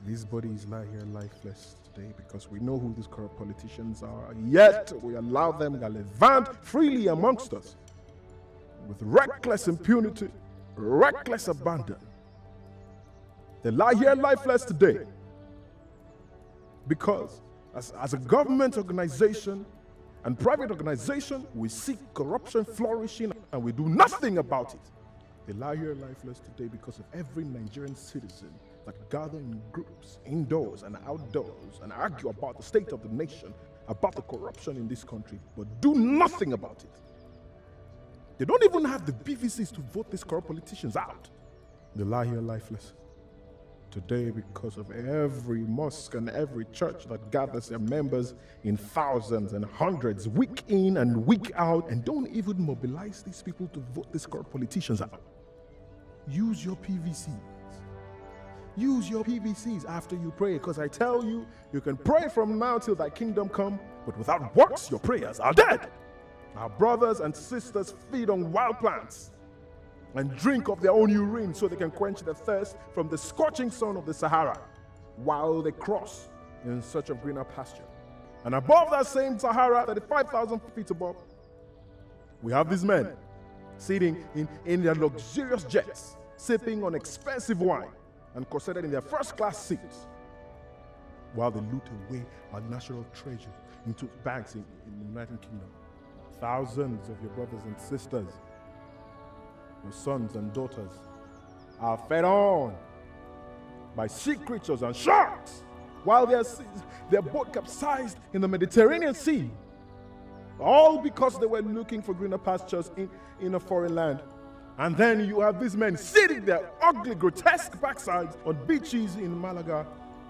These bodies lie here lifeless today because we know who these corrupt politicians are, yet we allow them gallivant freely amongst us with reckless impunity, reckless abandon. They lie here lifeless today because as a government organization and private organization, we see corruption flourishing and we do nothing about it. They lie here lifeless today because of every Nigerian citizen that gather in groups, indoors and outdoors, and argue about the state of the nation, about the corruption in this country, but do nothing about it. They don't even have the BVCs to vote these corrupt politicians out. They lie here lifeless today because of every mosque and every church that gathers their members in thousands and hundreds, week in and week out, and don't even mobilize these people to vote these corrupt politicians out. Use your PVCs. Use your PVCs after you pray, because I tell you, you can pray from now till thy kingdom come, but without works, your prayers are dead. Our brothers and sisters feed on wild plants and drink of their own urine so they can quench their thirst from the scorching sun of the Sahara while they cross in search of greener pasture. And above that same Sahara, 35,000 feet above, we have these men sitting in their luxurious jets, sipping on expensive wine and corseted in their first-class seats while they loot away our national treasure into banks in the United Kingdom. Thousands of your brothers and sisters, your sons and daughters, are fed on by sea creatures and sharks while their boat capsized in the Mediterranean Sea, all because they were looking for greener pastures in a foreign land. And then you have these men sitting their ugly, grotesque backsides on beaches in Malaga,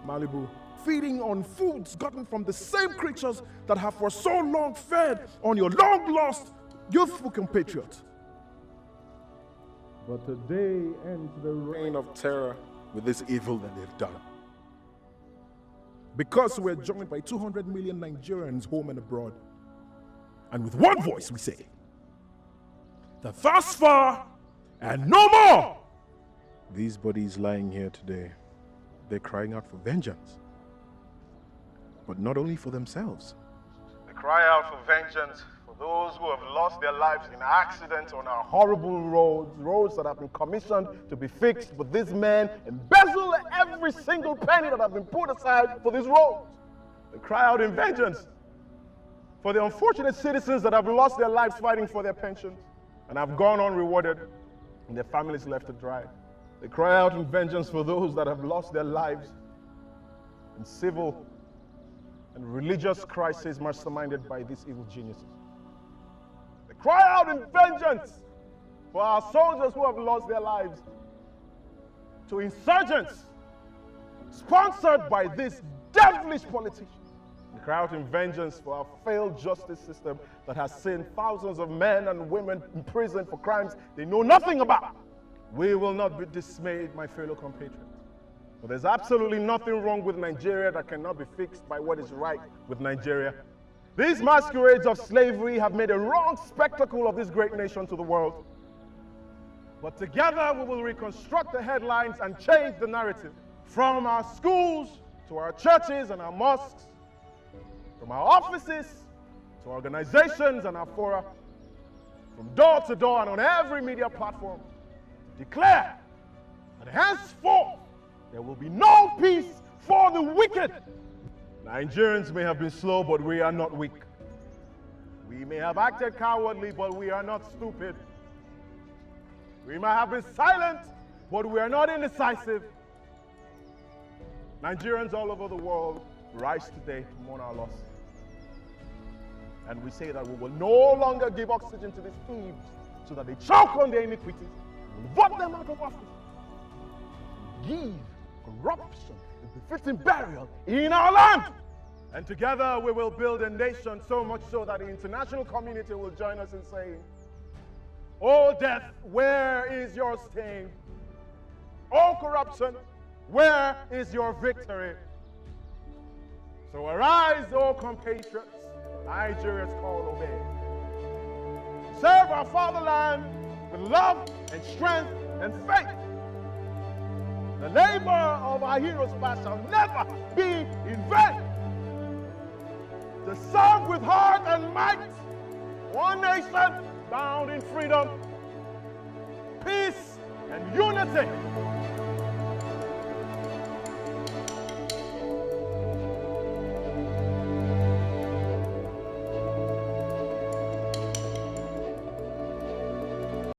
Malibu, feeding on foods gotten from the same creatures that have for so long fed on your long-lost, youthful compatriots. But today ends the reign of terror with this evil that they've done. Because we're joined by 200 million Nigerians home and abroad, and with one voice we say that thus far and no more. These bodies lying here today, they're crying out for vengeance. But not only for themselves. They cry out for vengeance for those who have lost their lives in accidents on our horrible roads that have been commissioned to be fixed, but these men embezzle every single penny that have been put aside for these roads. They cry out in vengeance for the unfortunate citizens that have lost their lives fighting for their pensions and have gone unrewarded and their families left to dry. They cry out in vengeance for those that have lost their lives in civil and religious crisis masterminded by these evil geniuses. They cry out in vengeance for our soldiers who have lost their lives to insurgents sponsored by these devilish politicians. They cry out in vengeance for our failed justice system that has seen thousands of men and women imprisoned for crimes they know nothing about. We will not be dismayed, my fellow compatriots. But there's absolutely nothing wrong with Nigeria that cannot be fixed by what is right with Nigeria. These masquerades of slavery have made a wrong spectacle of this great nation to the world. But together we will reconstruct the headlines and change the narrative. From our schools to our churches and our mosques, from our offices to organizations and our fora, from door to door and on every media platform, declare that henceforth there will be no peace for the wicked. Nigerians may have been slow, but we are not weak. We may have acted cowardly, but we are not stupid. We might have been silent, but we are not indecisive. Nigerians all over the world rise today to mourn our loss. And we say that we will no longer give oxygen to these thieves so that they choke on their iniquities. We'll vote them out of office. Give corruption a befitting burial in our land. And together we will build a nation, so much so that the international community will join us in saying, "O death, where is your sting? O corruption, where is your victory?" So arise, O compatriots, Nigeria's call obey. Serve our fatherland with love and strength and faith. The labor of our heroes past shall never be in vain. To serve with heart and might, one nation bound in freedom, peace, and unity.